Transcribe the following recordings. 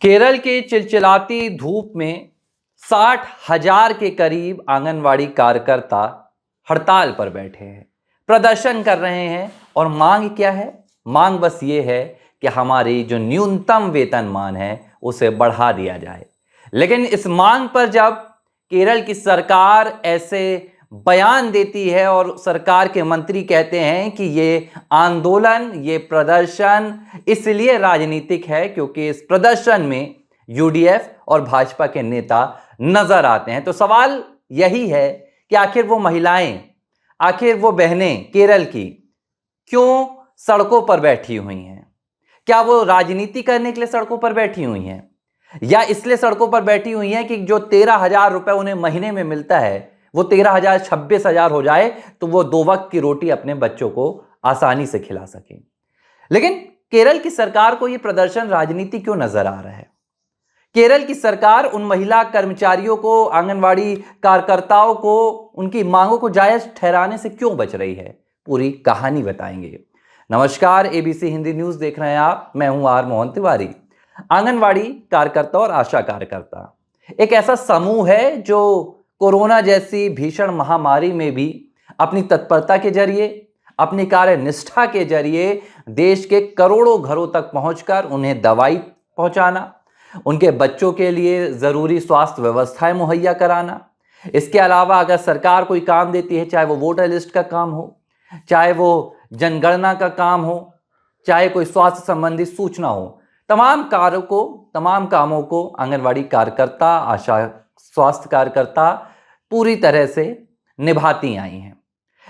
केरल के चिलचिलाती धूप में 60,000 के करीब आंगनवाड़ी कार्यकर्ता हड़ताल पर बैठे हैं, प्रदर्शन कर रहे हैं। और मांग क्या है? मांग बस ये है कि हमारी जो न्यूनतम वेतनमान है उसे बढ़ा दिया जाए। लेकिन इस मांग पर जब केरल की सरकार ऐसे बयान देती है और सरकार के मंत्री कहते हैं कि ये आंदोलन, ये प्रदर्शन इसलिए राजनीतिक है क्योंकि इस प्रदर्शन में यूडीएफ और भाजपा के नेता नजर आते हैं, तो सवाल यही है कि आखिर वो महिलाएं, आखिर वो बहनें केरल की क्यों सड़कों पर बैठी हुई हैं? क्या वो राजनीति करने के लिए सड़कों पर बैठी हुई हैं, या इसलिए सड़कों पर बैठी हुई हैं कि जो 13,000 रुपए उन्हें महीने में मिलता है वो 13,000 26,000 हो जाए तो वो 2 वक्त की रोटी अपने बच्चों को आसानी से खिला सके। लेकिन केरल की सरकार को यह प्रदर्शन राजनीति क्यों नजर आ रहा है? केरल की सरकार उन महिला कर्मचारियों को, आंगनवाड़ी कार्यकर्ताओं को, उनकी मांगों को जायज ठहराने से क्यों बच रही है? पूरी कहानी बताएंगे। नमस्कार, एबीसी हिंदी न्यूज देख रहे हैं आप। मैं हूं आर मोहन तिवारी। आंगनवाड़ी कार्यकर्ता और आशा कार्यकर्ता एक ऐसा समूह है जो कोरोना जैसी भीषण महामारी में भी अपनी तत्परता के जरिए, अपनी कार्य निष्ठा के जरिए देश के करोड़ों घरों तक पहुंचकर उन्हें दवाई पहुंचाना, उनके बच्चों के लिए जरूरी स्वास्थ्य व्यवस्थाएं मुहैया कराना। इसके अलावा अगर सरकार कोई काम देती है, चाहे वो वोटर लिस्ट का काम हो, चाहे वो जनगणना का काम हो, चाहे कोई स्वास्थ्य संबंधी सूचना हो, तमाम कार्यों को, तमाम कामों को आंगनवाड़ी कार्यकर्ता, आशा स्वास्थ्य कार्यकर्ता पूरी तरह से निभाती आई हैं।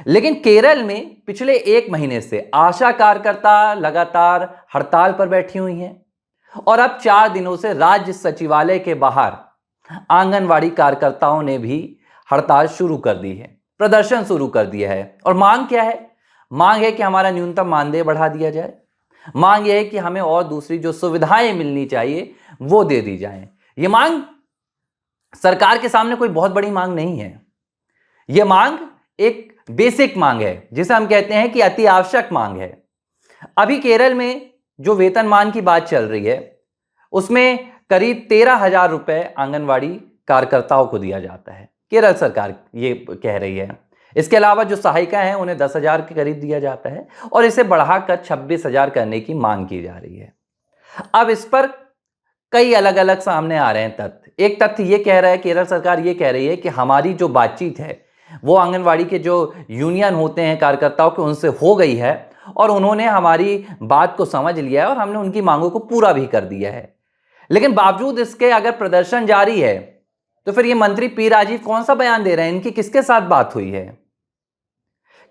लेकिन केरल में पिछले 1 महीने से आशा कार्यकर्ता लगातार हड़ताल पर बैठी हुई हैं और अब 4 दिनों से राज्य सचिवालय के बाहर आंगनवाड़ी कार्यकर्ताओं ने भी हड़ताल शुरू कर दी है, प्रदर्शन शुरू कर दिया है। और मांग क्या है? मांग है कि हमारा न्यूनतम मानदेय बढ़ा दिया जाए। मांग यह है कि हमें और दूसरी जो सुविधाएं मिलनी चाहिए वो दे दी जाए। ये मांग सरकार के सामने कोई बहुत बड़ी मांग नहीं है। यह मांग एक बेसिक मांग है, जिसे हम कहते हैं कि अति आवश्यक मांग है। अभी केरल में जो वेतनमान की बात चल रही है उसमें करीब 13,000 रुपए आंगनवाड़ी कार्यकर्ताओं को दिया जाता है, केरल सरकार ये कह रही है। इसके अलावा जो सहायिका हैं उन्हें 10,000 के करीब दिया जाता है और इसे बढ़ाकर 26,000 करने की मांग की जा रही है। अब इस पर कई अलग अलग सामने आ रहे हैं तथ्य। एक तथ्य ये कह रहा है, केरल सरकार ये कह रही है कि हमारी जो बातचीत है वो आंगनवाड़ी के जो यूनियन होते हैं कार्यकर्ताओं के, उनसे हो गई है और उन्होंने हमारी बात को समझ लिया है और हमने उनकी मांगों को पूरा भी कर दिया है। लेकिन बावजूद इसके अगर प्रदर्शन जारी है तो फिर ये मंत्री पी राजीव कौन सा बयान दे रहे हैं? इनकी किसके साथ बात हुई है?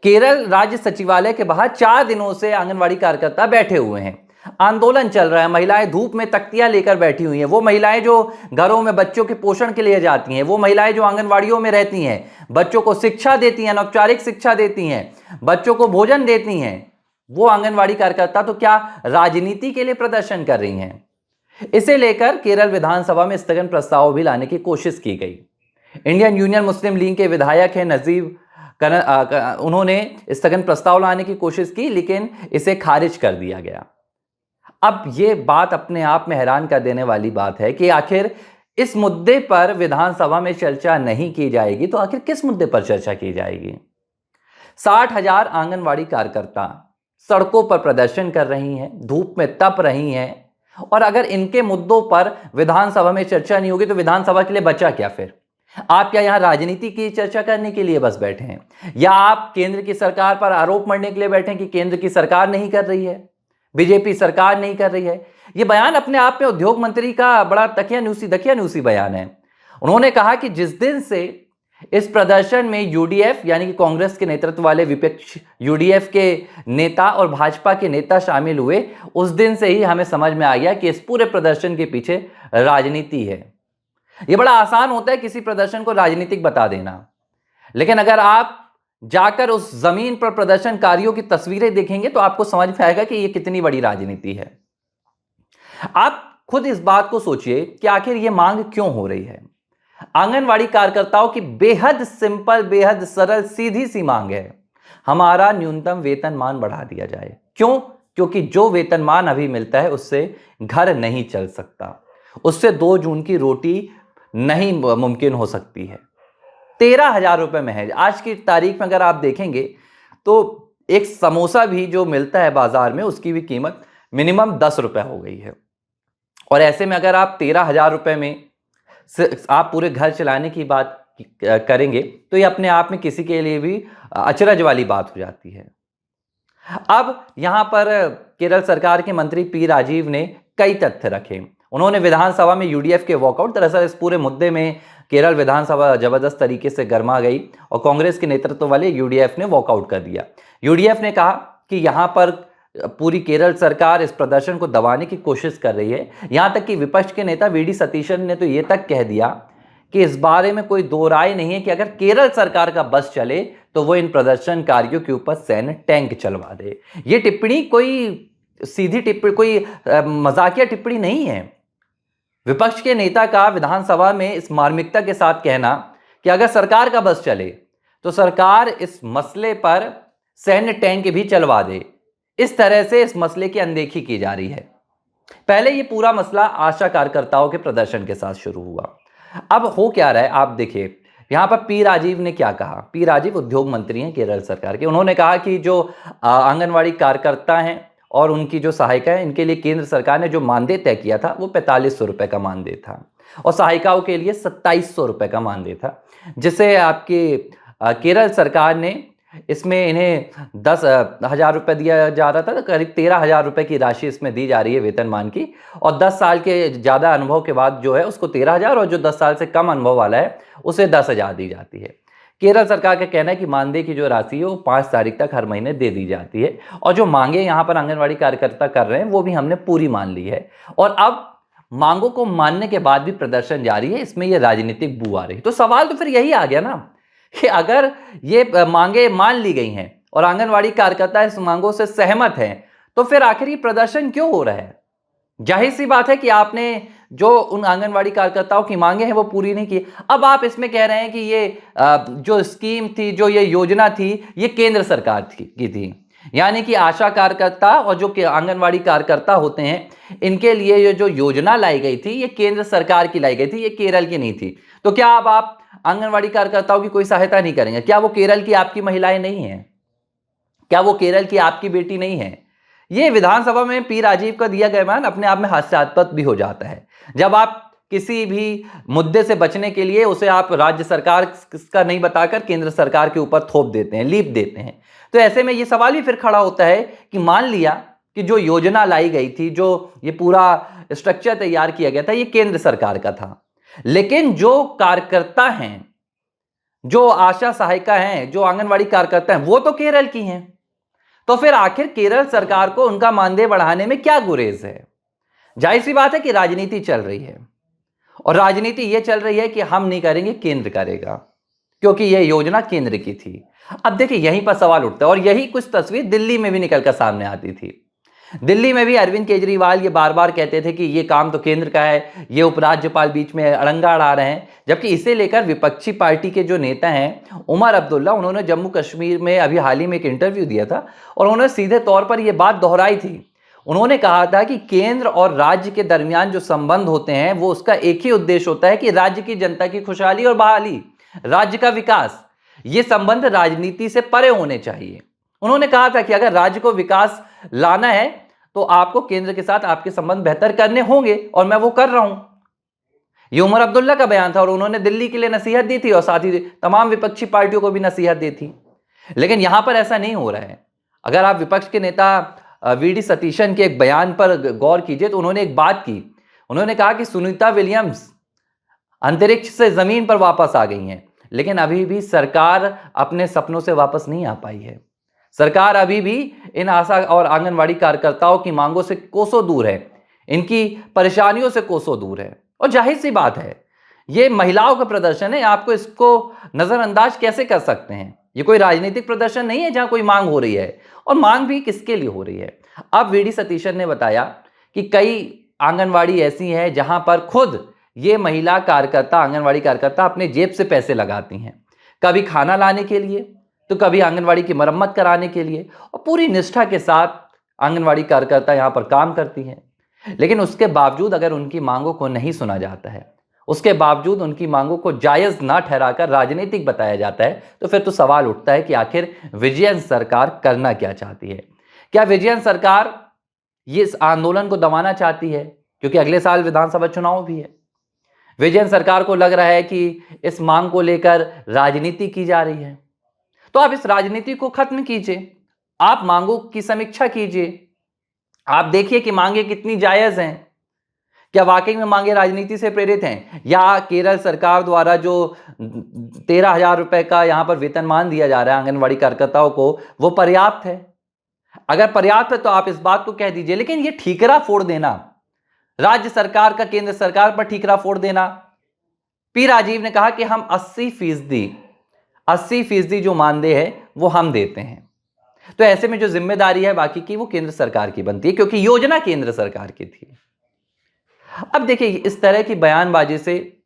केरल राज्य सचिवालय के बाहर 4 दिनों से आंगनवाड़ी कार्यकर्ता बैठे हुए हैं, आंदोलन चल रहा है। महिलाएं धूप में तख्तियां लेकर बैठी हुई हैं। वो महिलाएं जो घरों में बच्चों के पोषण के लिए जाती हैं, वो महिलाएं जो आंगनवाड़ियों में रहती हैं, बच्चों को शिक्षा देती हैं, औपचारिक शिक्षा देती हैं, बच्चों को भोजन देती हैं, वो आंगनवाड़ी कार्यकर्ता तो क्या राजनीति के लिए प्रदर्शन कर रही हैं? इसे लेकर केरल विधानसभा में स्थगन प्रस्ताव भी लाने की कोशिश की गई। इंडियन यूनियन मुस्लिम लीग के विधायक हैं नजीब, उन्होंने स्थगन प्रस्ताव लाने की कोशिश की लेकिन इसे खारिज कर दिया गया। अब यह बात अपने आप में हैरान कर देने वाली बात है कि आखिर इस मुद्दे पर विधानसभा में चर्चा नहीं की जाएगी तो आखिर किस मुद्दे पर चर्चा की जाएगी? 60,000 आंगनवाड़ी कार्यकर्ता सड़कों पर प्रदर्शन कर रही हैं, धूप में तप रही हैं, और अगर इनके मुद्दों पर विधानसभा में चर्चा नहीं होगी तो विधानसभा के लिए बचा क्या फिर? आप क्या यहां राजनीति की चर्चा करने के लिए बस बैठे हैं, या आप केंद्र की सरकार पर आरोप मढ़ने के लिए बैठे हैं कि केंद्र की सरकार नहीं कर रही है, बीजेपी सरकार नहीं कर रही है? यह बयान अपने आप में उद्योग मंत्री का बड़ा दकियानूसी बयान है। उन्होंने कहा कि जिस दिन से इस प्रदर्शन में यूडीएफ यानी कि कांग्रेस के नेतृत्व वाले विपक्ष यूडीएफ के नेता और भाजपा के नेता शामिल हुए, उस दिन से ही हमें समझ में आ गया कि इस पूरे प्रदर्शन के पीछे राजनीति है। यह बड़ा आसान होता है किसी प्रदर्शन को राजनीतिक बता देना, लेकिन अगर आप जाकर उस जमीन पर प्रदर्शनकारियों की तस्वीरें देखेंगे तो आपको समझ में आएगा कि यह कितनी बड़ी राजनीति है। आप खुद इस बात को सोचिए कि आखिर यह मांग क्यों हो रही है। आंगनवाड़ी कार्यकर्ताओं की बेहद सिंपल, बेहद सरल, सीधी सी मांग है, हमारा न्यूनतम वेतनमान बढ़ा दिया जाए। क्यों? क्योंकि जो वेतनमान अभी मिलता है उससे घर नहीं चल सकता। उससे 2 जून की रोटी नहीं मुमकिन हो सकती है। 13,000 रुपए में है। आज की तारीख में अगर आप देखेंगे तो एक समोसा भी जो मिलता है बाजार में उसकी भी कीमत मिनिमम 10 रुपए हो गई है। और ऐसे में अगर आप 13,000 रुपए में आप पूरे घर चलाने की बात करेंगे तो ये अपने आप में किसी के लिए भी अचरज वाली बात हो जाती है। अब यहां पर केरल सरकार के मंत्री पी राजीव ने कई तथ्य रखे। उन्होंने विधानसभा में यूडीएफ के वॉकआउट, दरअसल इस पूरे मुद्दे में केरल विधानसभा जबरदस्त तरीके से गर्मा गई और कांग्रेस के नेतृत्व वाले यूडीएफ ने वॉकआउट कर दिया। यूडीएफ ने कहा कि यहां पर पूरी केरल सरकार इस प्रदर्शन को दबाने की कोशिश कर रही है। यहां तक कि विपक्ष के नेता वीडी सतीशन ने तो यह तक कह दिया कि इस बारे में कोई दो राय नहीं है कि अगर केरल सरकार का बस चले तो वो इन प्रदर्शनकारियों के ऊपर सैन्य टैंक चलवा दे। ये टिप्पणी कोई सीधी टिप्पणी, कोई मजाकिया टिप्पणी नहीं है। विपक्ष के नेता का विधानसभा में इस मार्मिकता के साथ कहना कि अगर सरकार का बस चले तो सरकार इस मसले पर सैन्य टैंक भी चलवा दे, इस तरह से इस मसले की अनदेखी की जा रही है। पहले ये पूरा मसला आशा कार्यकर्ताओं के प्रदर्शन के साथ शुरू हुआ। अब हो क्या रहा है आप देखिए, यहां पर पी राजीव ने क्या कहा। पी राजीव उद्योग मंत्री हैं केरल सरकार के। उन्होंने कहा कि जो आंगनवाड़ी कार्यकर्ता हैं और उनकी जो सहायिका है, इनके लिए केंद्र सरकार ने जो मानदेय तय किया था वो 4500 रुपए का मानदेय था और सहायिकाओं के लिए 2700 रुपए का मानदेय था, जिसे आपके केरल सरकार ने इसमें इन्हें 10,000 रुपए दिया जा रहा था, तो करीब 13,000 रुपए की राशि इसमें दी जा रही है वेतनमान की। और 10 साल के ज़्यादा अनुभव के बाद जो है उसको 13,000 और जो 10 साल से कम अनुभव वाला है उसे 10,000 दी जाती है। केरल सरकार का कहना है कि मानदेय की जो राशि है वो 5 तारीख तक हर महीने दे दी जाती है और जो मांगे यहाँ पर आंगनवाड़ी कार्यकर्ता कर रहे हैं वो भी हमने पूरी मान ली है। और अब मांगों को मानने के बाद भी प्रदर्शन जारी है, इसमें ये राजनीतिक बू आ रही है। तो सवाल तो फिर यही आ गया ना कि अगर ये मांगे मान ली गई हैं और आंगनवाड़ी कार्यकर्ता इस मांगों से सहमत हैं तो फिर आखिर ये प्रदर्शन क्यों हो रहा है? जाहिर सी बात है कि आपने जो उन आंगनवाड़ी कार्यकर्ताओं की मांगे हैं वो पूरी नहीं की। अब आप इसमें कह रहे हैं कि ये जो स्कीम थी, जो ये योजना थी, ये केंद्र सरकार की थी, यानी कि आशा कार्यकर्ता और जो आंगनवाड़ी कार्यकर्ता होते हैं इनके लिए ये जो योजना लाई गई थी ये केंद्र सरकार की लाई गई थी, ये केरल की नहीं थी। तो क्या अब आप आंगनवाड़ी कार्यकर्ताओं की कोई सहायता नहीं करेंगे? क्या वो केरल की आपकी महिलाएं नहीं हैं? क्या वो केरल की आपकी बेटी नहीं है? ये विधानसभा में पी राजीव का दिया गया बयान अपने आप में हास्यास्पद भी हो जाता है। जब आप किसी भी मुद्दे से बचने के लिए उसे आप राज्य सरकार का नहीं बताकर केंद्र सरकार के ऊपर थोप देते हैं, लीप देते हैं। तो ऐसे में ये सवाल भी फिर खड़ा होता है कि मान लिया कि जो योजना लाई गई थी, जो ये पूरा स्ट्रक्चर तैयार किया गया था, ये केंद्र सरकार का था, लेकिन जो कार्यकर्ता हैं, जो आशा सहायिका हैं, जो आंगनवाड़ी कार्यकर्ता हैं, वो तो केरल की हैं। तो फिर आखिर केरल सरकार को उनका मानदेय बढ़ाने में क्या गुरेज है? जाहिर सी बात है कि राजनीति चल रही है और राजनीति यह चल रही है कि हम नहीं करेंगे, केंद्र करेगा, क्योंकि यह योजना केंद्र की थी। अब देखिए यहीं पर सवाल उठता है और यही कुछ तस्वीर दिल्ली में भी निकलकर सामने आती थी। दिल्ली में भी अरविंद केजरीवाल ये बार बार कहते थे कि ये काम तो केंद्र का है, ये उपराज्यपाल बीच में अड़ंगा अड़ा रहे हैं, जबकि इसे लेकर विपक्षी पार्टी के जो नेता हैं उमर अब्दुल्ला, उन्होंने जम्मू कश्मीर में अभी हाल ही में एक इंटरव्यू दिया था और उन्होंने सीधे तौर पर यह बात दोहराई थी। उन्होंने कहा था कि केंद्र और राज्य के दरमियान जो संबंध होते हैं वो उसका एक ही उद्देश्य होता है कि राज्य की जनता की खुशहाली और बहाली, राज्य का विकास। ये संबंध राजनीति से परे होने चाहिए। उन्होंने कहा था कि अगर राज्य को विकास लाना है तो आपको केंद्र के साथ आपके संबंध बेहतर करने होंगे और मैं वो कर रहा हूं। ये उमर अब्दुल्ला का बयान था और उन्होंने दिल्ली के लिए नसीहत दी थी और साथ ही तमाम विपक्षी पार्टियों को भी नसीहत दी थी। लेकिन यहां पर ऐसा नहीं हो रहा है। अगर आप विपक्ष के नेता वीडी सतीशन के एक बयान पर गौर कीजिए तो उन्होंने एक बात की। उन्होंने कहा कि सुनीता विलियम्स अंतरिक्ष से जमीन पर वापस आ गई हैं, लेकिन अभी भी सरकार अपने सपनों से वापस नहीं आ पाई है। सरकार अभी भी इन आशा और आंगनवाड़ी कार्यकर्ताओं की मांगों से कोसों दूर है, इनकी परेशानियों से कोसों दूर है। और जाहिर सी बात है, ये महिलाओं का प्रदर्शन है, आपको इसको नजरअंदाज कैसे कर सकते हैं? ये कोई राजनीतिक प्रदर्शन नहीं है जहां कोई मांग हो रही है, और मांग भी किसके लिए हो रही है। अब वीडी सतीशन ने बताया कि कई आंगनवाड़ी ऐसी हैं जहां पर खुद ये महिला कार्यकर्ता, आंगनवाड़ी कार्यकर्ता अपने जेब से पैसे लगाती हैं, कभी खाना लाने के लिए तो कभी आंगनवाड़ी की मरम्मत कराने के लिए, और पूरी निष्ठा के साथ आंगनवाड़ी कार्यकर्ता यहां पर काम करती हैं। लेकिन उसके बावजूद अगर उनकी मांगों को नहीं सुना जाता है, उसके बावजूद उनकी मांगों को जायज ना ठहराकर राजनीतिक बताया जाता है, तो फिर तो सवाल उठता है कि आखिर विजयन सरकार करना क्या चाहती है। क्या विजयन सरकार ये इस आंदोलन को दबाना चाहती है, क्योंकि अगले साल विधानसभा चुनाव भी है। विजयन सरकार को लग रहा है कि इस मांग को लेकर राजनीति की जा रही है, तो आप इस राजनीति को खत्म कीजिए, आप मांगों की समीक्षा कीजिए, आप देखिए कि मांगे कितनी जायज हैं, क्या वाकई में मांगे राजनीति से प्रेरित हैं, या केरल सरकार द्वारा जो 13,000 रुपए का यहां पर वेतनमान दिया जा रहा है आंगनवाड़ी कार्यकर्ताओं को, वो पर्याप्त है। अगर पर्याप्त है तो आप इस बात को कह दीजिए, लेकिन ये ठीकरा फोड़ देना, राज्य सरकार का केंद्र सरकार पर ठीकरा फोड़ देना। पी राजीव ने कहा कि हम 80% जो मानदेय है वो हम देते हैं, तो ऐसे में जो जिम्मेदारी है बाकी की वो केंद्र सरकार की बनती है, क्योंकि योजना केंद्र सरकार की थी। अब देखिए, इस तरह की बयानबाजी से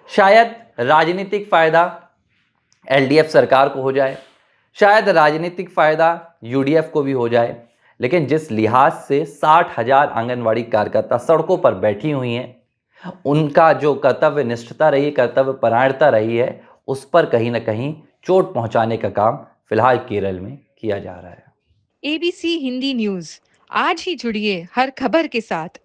शायद राजनीतिक फायदा एलडीएफ सरकार को हो जाए, शायद राजनीतिक फायदा यूडीएफ को भी हो जाए, लेकिन जिस लिहाज से 60,000 आंगनवाड़ी कार्यकर्ता सड़कों पर बैठी हुई हैं, उनका जो कर्तव्य निष्ठता रही, कर्तव्य परायणता रही है, उस पर कहीं ना कहीं चोट पहुंचाने का काम फिलहाल केरल में किया जा रहा है। एबीसी हिंदी न्यूज, आज ही जुड़िए हर खबर के साथ।